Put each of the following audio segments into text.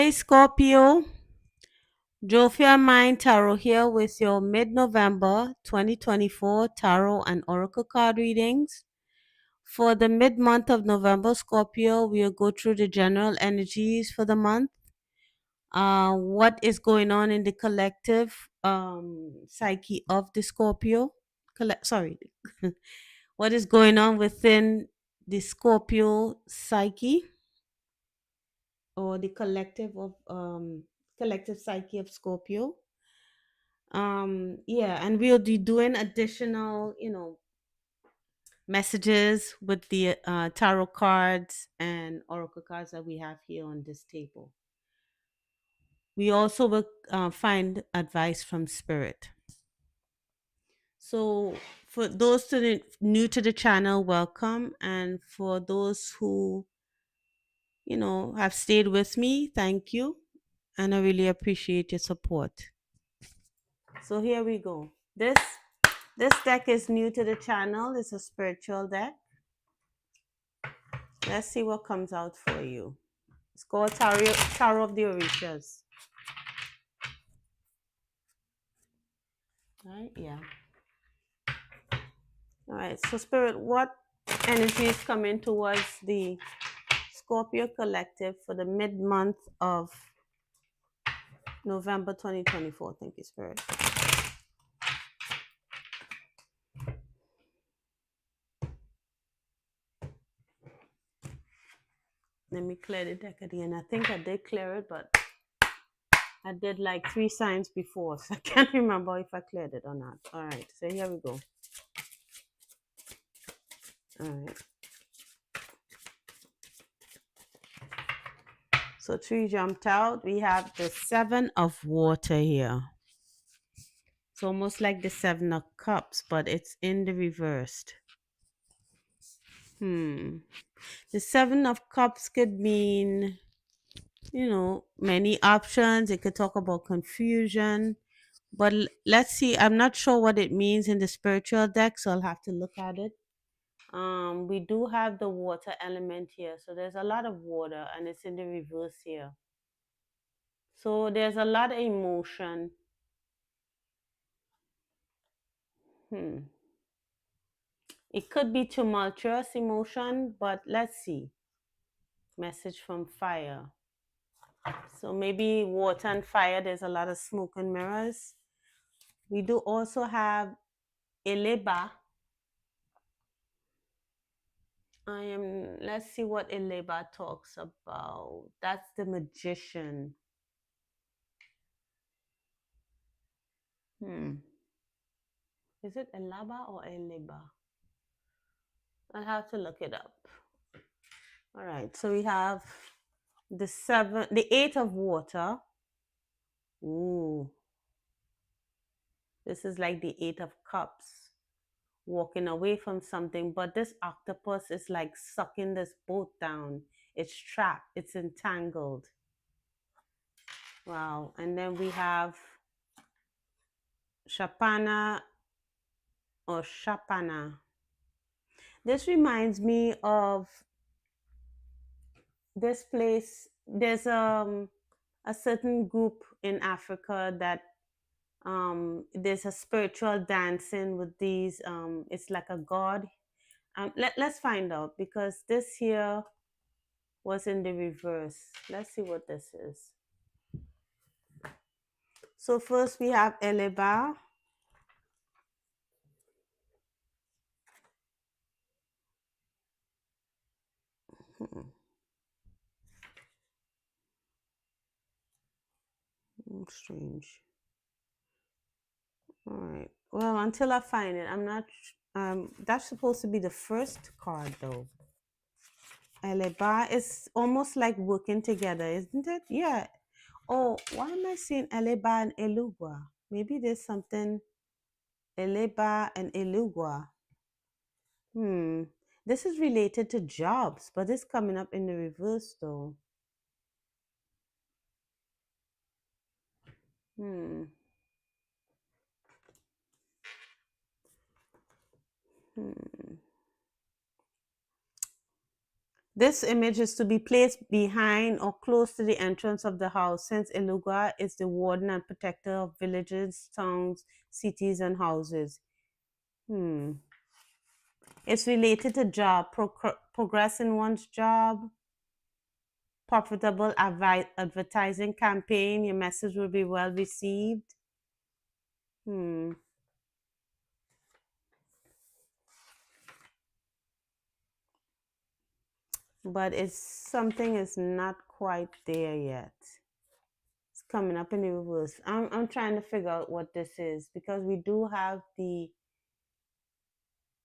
Hey Scorpio, Jophia Mind Tarot here with your mid-November 2024 tarot and oracle card readings. For the mid-month of November, Scorpio, we'll go through the general energies for the month. What is going on in the collective psyche of the Scorpio? Sorry, what is going on within the Scorpio psyche or the collective psyche of Scorpio? Yeah, and we'll be doing additional messages with the tarot cards and oracle cards that we have here on this table. We also will find advice from spirit. So for those new to the channel, welcome, and for those who have stayed with me, thank you, and I really appreciate your support. So here we go. This deck is new to the channel. It's a spiritual deck. Let's see what comes out for you. It's called Tarot of the Orishas. Right? Yeah. All right. So, Spirit, what energy is coming towards the Scorpio collective for the mid-month of November 2024? Thank you, Spirit. Let me clear the deck again. I think I did clear it, but I did like 3 signs before, so I can't remember if I cleared it or not. All right. So here we go. All right. So 3 jumped out. We have the 7 of water here. It's almost like the 7 of cups, but it's in the reversed. The 7 of cups could mean, many options. It could talk about confusion. But let's see. I'm not sure what it means in the spiritual deck, so I'll have to look at it. We do have the water element here. So there's a lot of water and it's in the reverse here. So there's a lot of emotion. It could be tumultuous emotion, but let's see. Message from fire. So maybe water and fire, there's a lot of smoke and mirrors. We do also have Eleba. Let's see what Eleba talks about. That's the magician. Is it Elaba or Eleba? I'll have to look it up. All right, so we have the 8 of water. Ooh. This is like the 8 of cups, walking away from something. But this octopus is like sucking this boat down. It's trapped, it's entangled. Wow. And then we have Shapana or Shapana. This reminds me of this place. There's a certain group in Africa that there's a spiritual dancing with these it's like a god. Let's find out, because this here was in the reverse. Let's see what this is. So first we have Eleba. Strange. All right. Well, until I find it, I'm not. That's supposed to be the first card, though. Eleba is almost like working together, isn't it? Yeah. Oh, why am I saying Eleba and Elugwa? Maybe there's something. Eleba and Elugwa. This is related to jobs, but it's coming up in the reverse, though. Hmm. This image is to be placed behind or close to the entrance of the house, since Iluga is the warden and protector of villages, towns, cities, and houses. Hmm. It's related to job, progress in one's job, profitable advertising campaign. Your message will be well received. Hmm. But it's something is not quite there yet. It's coming up in the reverse. I'm trying to figure out what this is because we do have the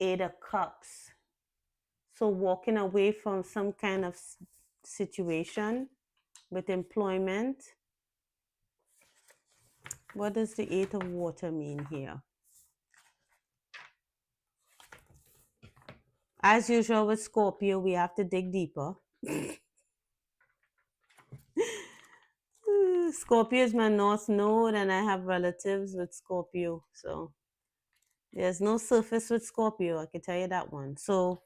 Eight of Cups. So walking away from some kind of situation with employment. What does the Eight of Water mean here? As usual with Scorpio, we have to dig deeper. Scorpio is my North Node, and I have relatives with Scorpio. So there's no surface with Scorpio, I can tell you that one. So,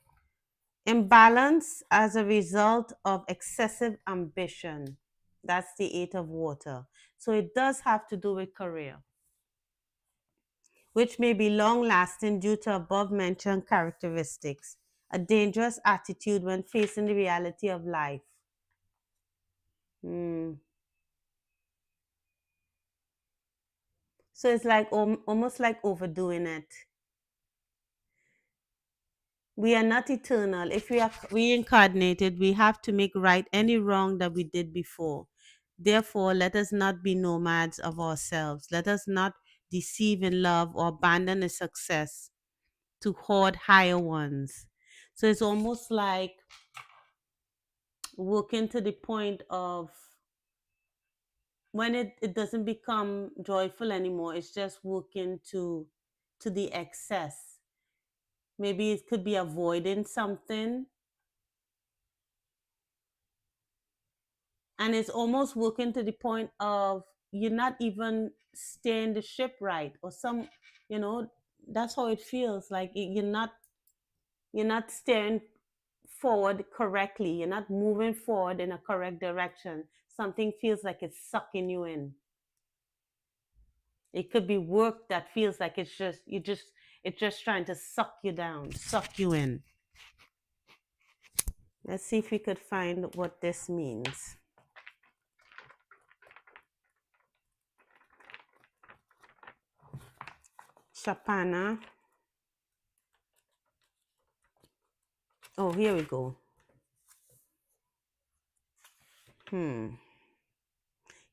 imbalance as a result of excessive ambition. That's the Eight of Water. So, it does have to do with career, which may be long lasting due to above mentioned characteristics. A dangerous attitude when facing the reality of life. Hmm. So it's like almost like overdoing it. We are not eternal. If we are reincarnated, we have to make right any wrong that we did before. Therefore, let us not be nomads of ourselves. Let us not deceive in love or abandon a success to hoard higher ones. So it's almost like working to the point of when it doesn't become joyful anymore, it's just working to the excess. Maybe it could be avoiding something, and it's almost working to the point of you're not even steering the ship right, or some, you know, that's how it feels like you're not steering forward correctly, you're not moving forward in a correct direction. Something feels like it's sucking you in. It could be work that feels like it's just trying to suck you down, suck you in. Let's see if we could find what this means. Chapana. Oh, here we go.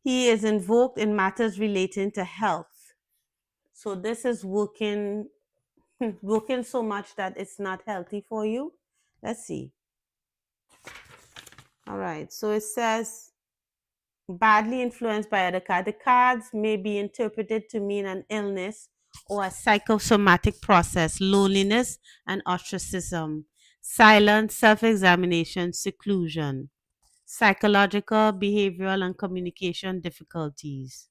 He is invoked in matters relating to health. So this is working working so much that it's not healthy for you. Let's see. All right. So it says badly influenced by other cards. The cards may be interpreted to mean an illness or a psychosomatic process, loneliness and ostracism, silence, self examination, seclusion, psychological, behavioral, and communication difficulties.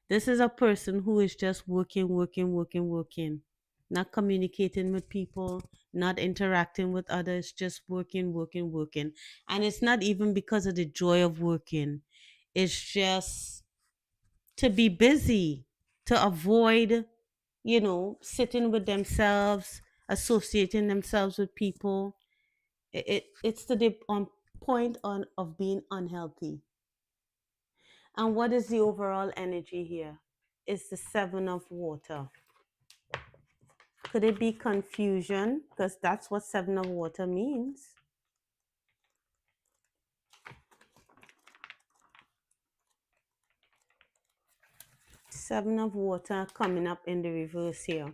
This is a person who is just working, working, working, working, not communicating with people, not interacting with others, just working, working, working. And it's not even because of the joy of working, it's just to be busy, to avoid, sitting with themselves, associating themselves with people. It's to the point of being unhealthy. And what is the overall energy here? It's the Seven of Water. Could it be confusion? Because that's what Seven of Water means. Seven of Water coming up in the reverse here.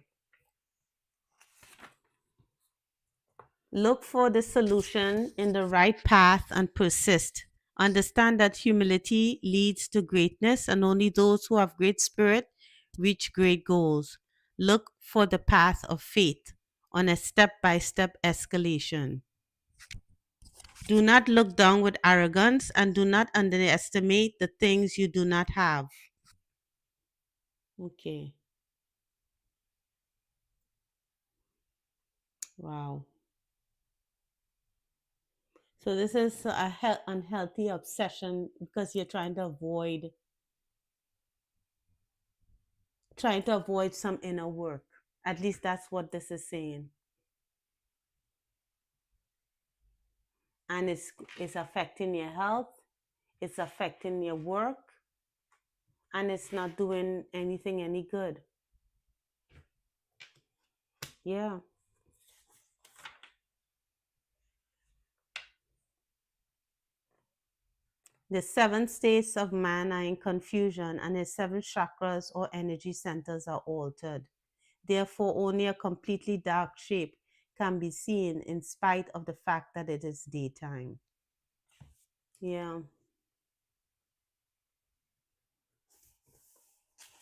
Look for the solution in the right path and persist. Understand that humility leads to greatness, and only those who have great spirit reach great goals. Look for the path of faith on a step by step escalation. Do not look down with arrogance, and do not underestimate the things you do not have. Okay. Wow. So this is a unhealthy obsession because you're trying to avoid some inner work. At least that's what this is saying. And it's affecting your health, it's affecting your work, and it's not doing anything any good. Yeah. The seven states of man are in confusion, and his seven chakras or energy centers are altered. Therefore, only a completely dark shape can be seen in spite of the fact that it is daytime. Yeah.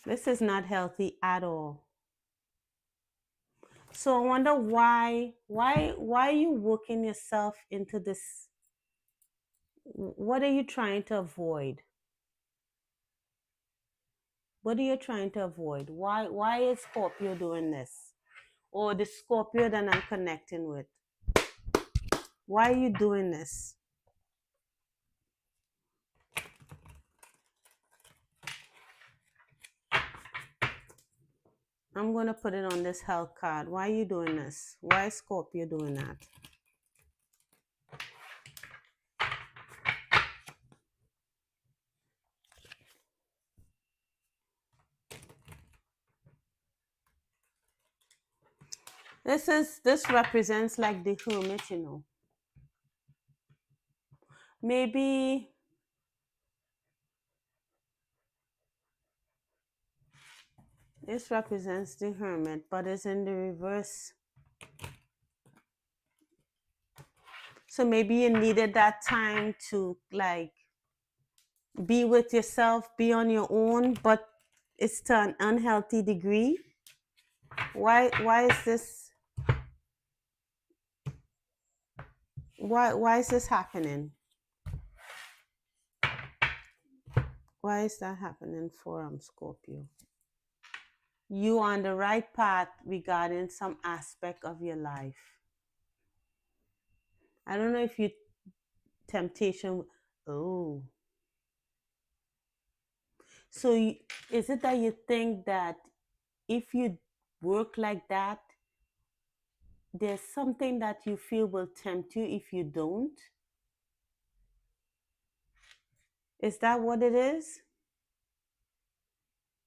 This is not healthy at all. So I wonder why are you working yourself into this? What are you trying to avoid? What are you trying to avoid? Why is Scorpio doing this? Or the Scorpio that I'm connecting with? Why are you doing this? I'm going to put it on this health card. Why are you doing this? Why is Scorpio doing that? This represents like the hermit, you know. Maybe this represents the hermit, but it's in the reverse. So maybe you needed that time to like be with yourself, be on your own, but it's to an unhealthy degree. Why is this why is this happening? Why is that happening for Scorpio? You are on the right path regarding some aspect of your life. I don't know if you temptation. Oh, so is it that you think that if you work like that, there's something that you feel will tempt you if you don't? Is that what it is?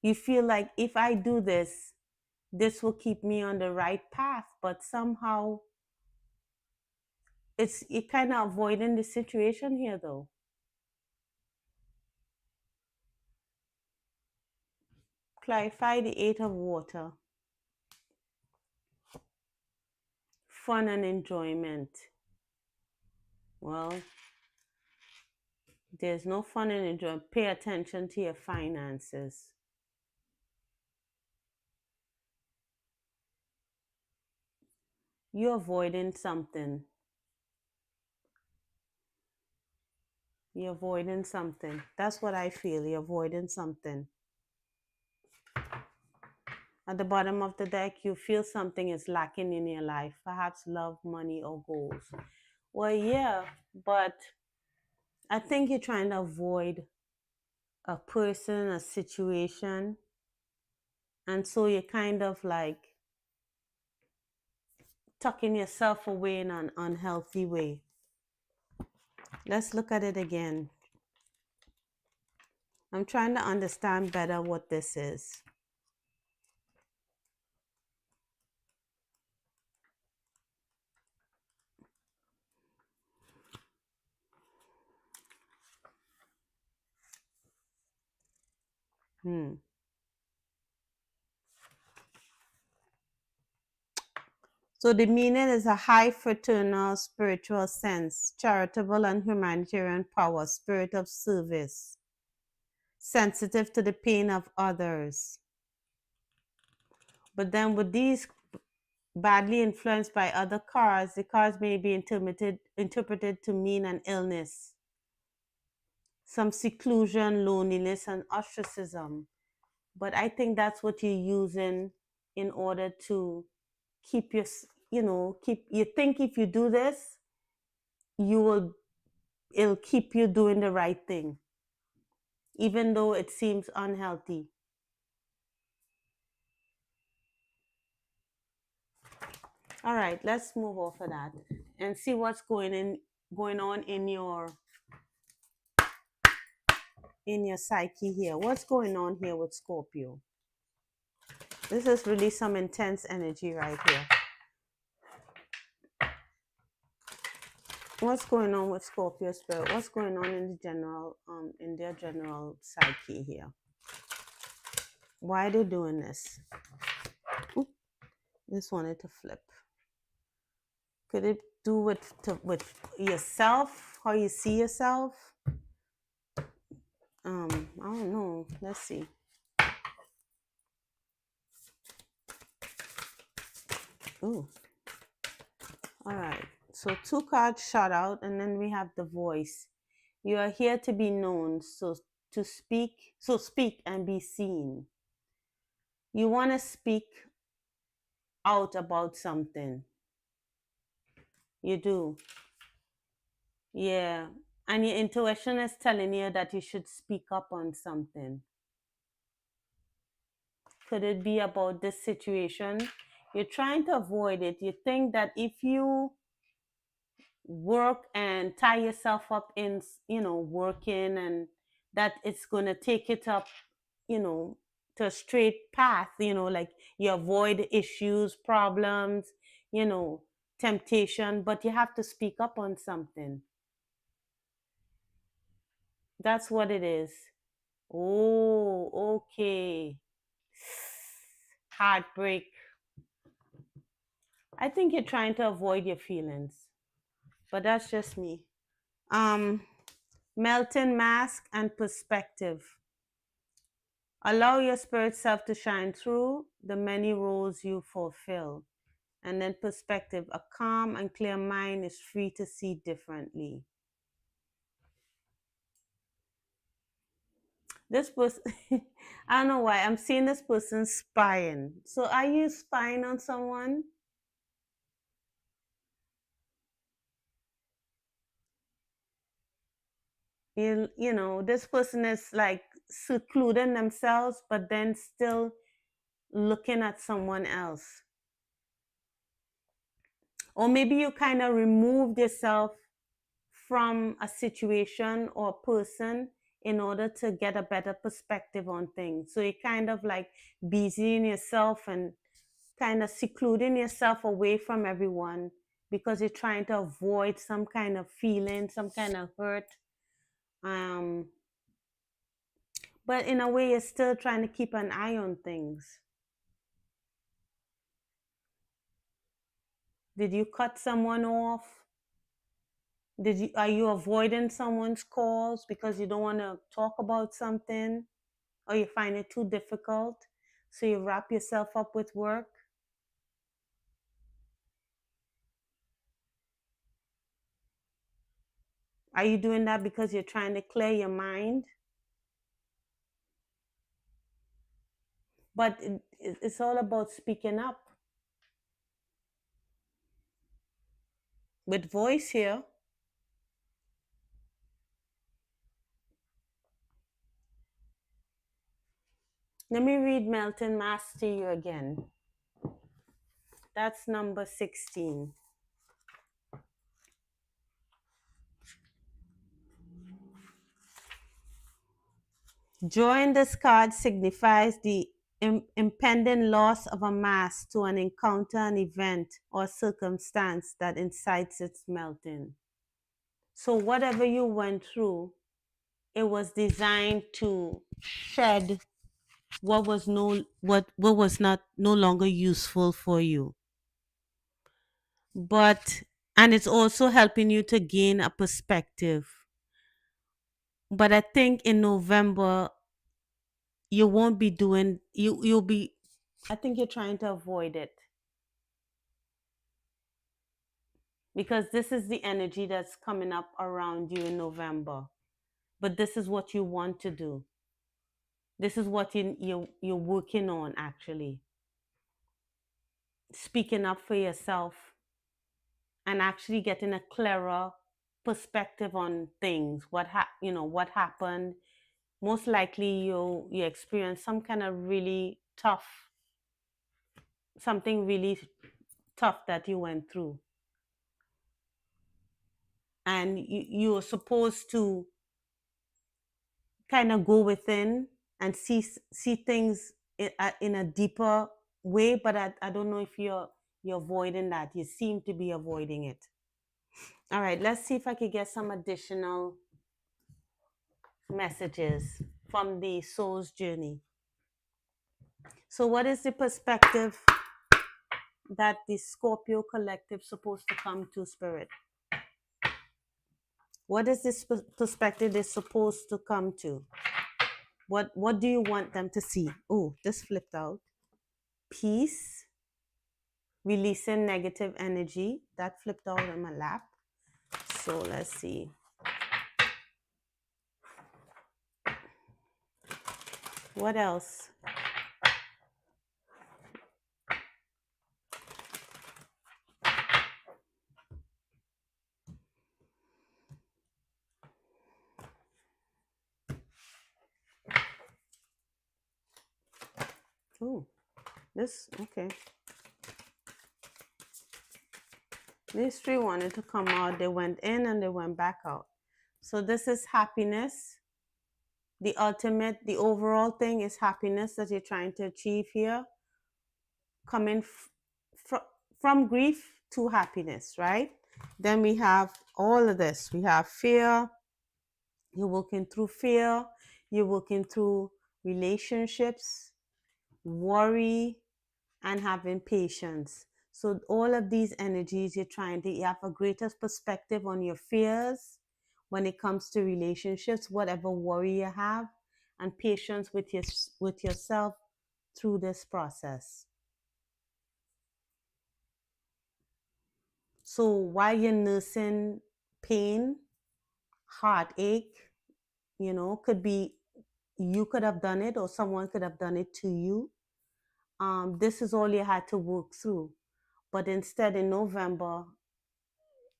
You feel like if I do this, this will keep me on the right path, but somehow you're kind of avoiding the situation here though. Clarify the eight of water. Fun and enjoyment. Well, there's no fun and enjoyment. Pay attention to your finances. You're avoiding something. You're avoiding something. That's what I feel. You're avoiding something. At the bottom of the deck, you feel something is lacking in your life, perhaps love, money, or goals. Well, yeah, but I think you're trying to avoid a person, a situation, and so you're kind of like tucking yourself away in an unhealthy way. Let's look at it again. I'm trying to understand better what this is. Hmm. So the meaning is a high fraternal spiritual sense, charitable and humanitarian power, spirit of service, sensitive to the pain of others. But then with these badly influenced by other cards, the cards may be interpreted to mean an illness, some seclusion, loneliness, and ostracism. But I think that's what you're using in order to keep your, you think if you do this, you will it'll keep you doing the right thing, even though it seems unhealthy. All right, let's move off of that and see what's going on in your psyche here. What's going on here with Scorpio? This is really some intense energy right here. What's going on with Scorpio spirit? What's going on in their general psyche here? Why are they doing this? Oop, just wanted to flip. Could it do with yourself? How you see yourself? I don't know. Let's see. Ooh. All right. So two cards shot out, and then we have the voice. You are here to be known, so to speak, so speak and be seen. You want to speak out about something. You do. Yeah. And your intuition is telling you that you should speak up on something. Could it be about this situation? You're trying to avoid it. You think that if you work and tie yourself up in, working, and that it's going to take it up, you know, to a straight path, like you avoid issues, problems, you know, temptation, but you have to speak up on something. That's what it is. Oh, okay. Heartbreak. I think you're trying to avoid your feelings, but that's just me. Um, Melting mask and perspective. Allow your spirit self to shine through the many roles you fulfill. And then perspective. A calm and clear mind is free to see differently. This person, I don't know why, I'm seeing this person spying. So are you spying on someone? This person is like secluding themselves, but then still looking at someone else. Or maybe you kind of removed yourself from a situation or a person in order to get a better perspective on things. So you're kind of like busying yourself and kind of secluding yourself away from everyone because you're trying to avoid some kind of feeling, some kind of hurt. Um, but in a way, you're still trying to keep an eye on things. Did you cut someone off? Are you avoiding someone's calls because you don't want to talk about something, or you find it too difficult? So you wrap yourself up with work? Are you doing that because you're trying to clear your mind? But it's all about speaking up with voice here. Let me read Melton Mass to you again. That's number 16. Drawing this card signifies the impending loss of a mass to an encounter, an event, or circumstance that incites its melting. So whatever you went through, it was designed to shed what was not no longer useful for you. But and it's also helping you to gain a perspective. But I think in November you won't be doing you'll be I think you're trying to avoid it because this is the energy that's coming up around you in November. But this is what you want to do. This is what you're working on, actually. Speaking up for yourself and actually getting a clearer perspective on things. What happened. Most likely you experience some kind of really tough, something really tough that you went through, and you're supposed to kind of go within and see things in a deeper way. But I don't know if you're avoiding that. You seem to be avoiding it. All right, let's see if I could get some additional messages from the soul's journey. So what is the perspective that the Scorpio collective supposed to come to, spirit? What is this perspective they're supposed to come to? What do you want them to see? Oh, this flipped out. Peace, releasing negative energy. That flipped out on my lap. So let's see. What else? Oh, this, okay. These three wanted to come out. They went in and they went back out. So this is happiness. The ultimate, the overall thing is happiness that you're trying to achieve here, coming from grief to happiness, right? Then we have all of this. We have fear. You're working through fear. You're working through relationships, worry, and having patience. So all of these energies, you have a greater perspective on your fears when it comes to relationships, whatever worry you have, and patience with yourself through this process. So while you're nursing pain, heartache, could be you could have done it or someone could have done it to you. This is all you had to work through. But instead, in November,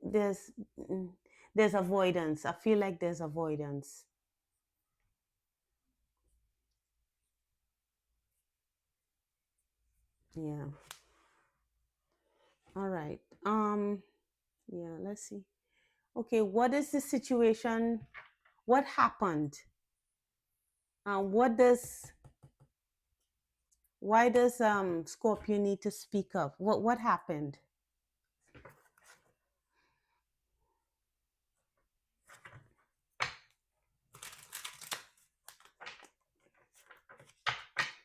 there's mm, there's avoidance. I feel like there's avoidance. Yeah. All right. Yeah, let's see. Okay, what is the situation? What happened? What does why does Scorpio need to speak up? What happened?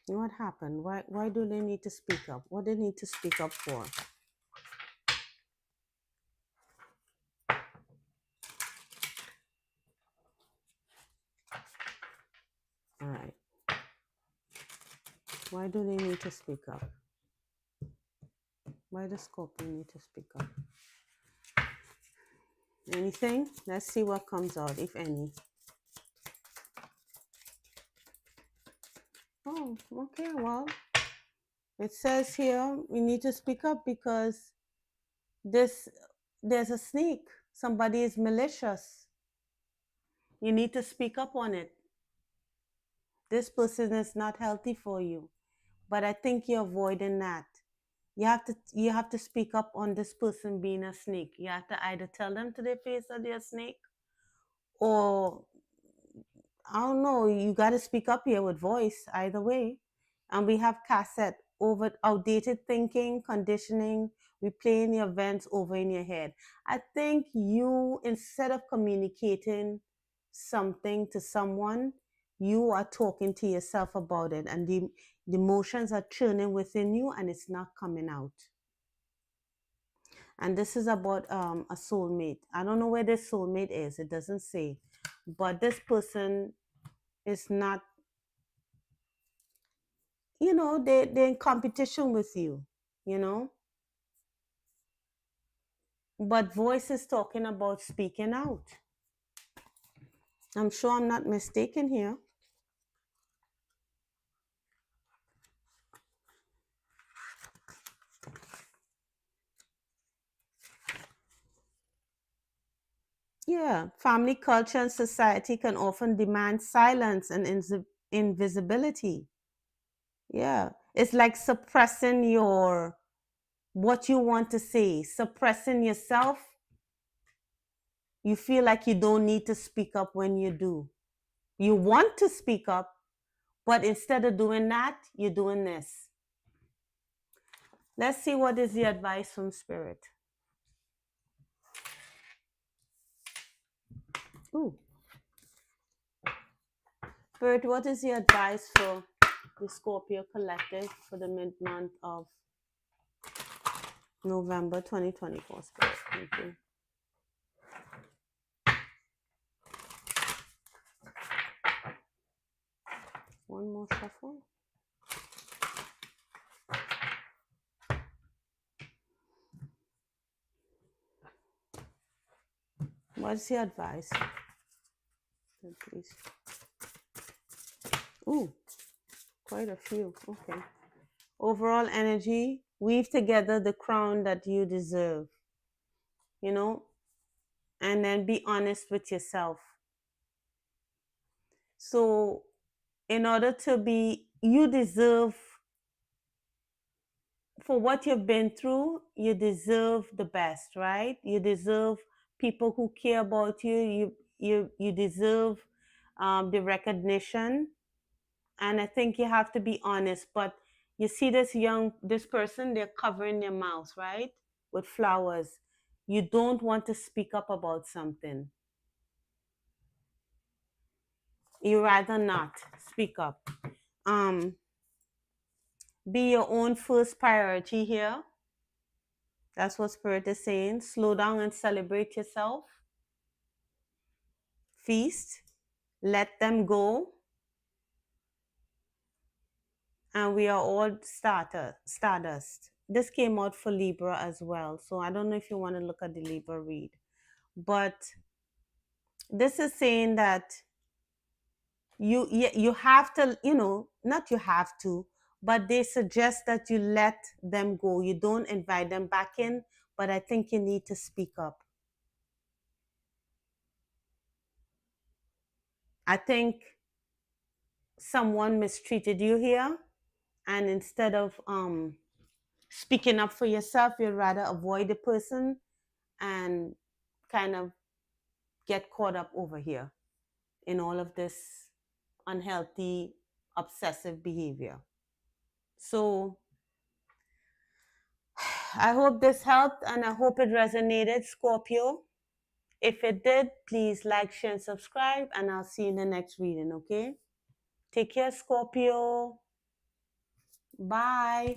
What happened? Why do they need to speak up? What they need to speak up for? All right. Why do they need to speak up? Why does Scorpio need to speak up? Anything? Let's see what comes out, if any. Oh, okay. Well, it says here we need to speak up because this there's a snake. Somebody is malicious. You need to speak up on it. This person is not healthy for you. But I think you're avoiding that. You have to speak up on this person being a snake. You have to either tell them to their face that they're a snake, or I don't know, you got to speak up here with voice either way. And we have cassette over outdated thinking, conditioning, replaying the events over in your head. I think you, instead of communicating something to someone, you are talking to yourself about it, and the emotions are churning within you and it's not coming out. And this is about a soulmate. I don't know where this soulmate is, it doesn't say. But this person is not, they're in competition with you, you know but voice is talking about speaking out. I'm sure I'm not mistaken here. Yeah, family culture and society can often demand silence and invisibility. Yeah, it's like suppressing your what you want to say, suppressing yourself. You feel like you don't need to speak up when you do. You want to speak up, but instead of doing that, you're doing this. Let's see what is the advice from spirit. Ooh, spirit, what is the advice for the Scorpio collective for the mid month of November 2024? Spirit, thank you. One more shuffle. What's the advice? Please. Ooh, quite a few. Okay. Overall energy, weave together the crown that you deserve, you know, and then be honest with yourself. So, in order to be, you deserve, for what you've been through, you deserve the best, right? You deserve people who care about you. You deserve the recognition, and I think you have to be honest. But you see this person, they're covering their mouth, right, with flowers. You don't want to speak up about something. You rather not speak up. Um, be your own first priority here. That's what Spirit is saying. Slow down and celebrate yourself. Feast. Let them go. And we are all stardust. This came out for Libra as well. So I don't know if you want to look at the Libra read. But this is saying that you have to, not you have to, but they suggest that you let them go. You don't invite them back in, but I think you need to speak up. I think someone mistreated you here, and instead of speaking up for yourself, you'd rather avoid the person and kind of get caught up over here in all of this unhealthy, obsessive behavior. So I hope this helped and I hope it resonated, Scorpio. If it did, please like, share, and subscribe, and I'll see you in the next reading, okay? Take care, Scorpio. Bye.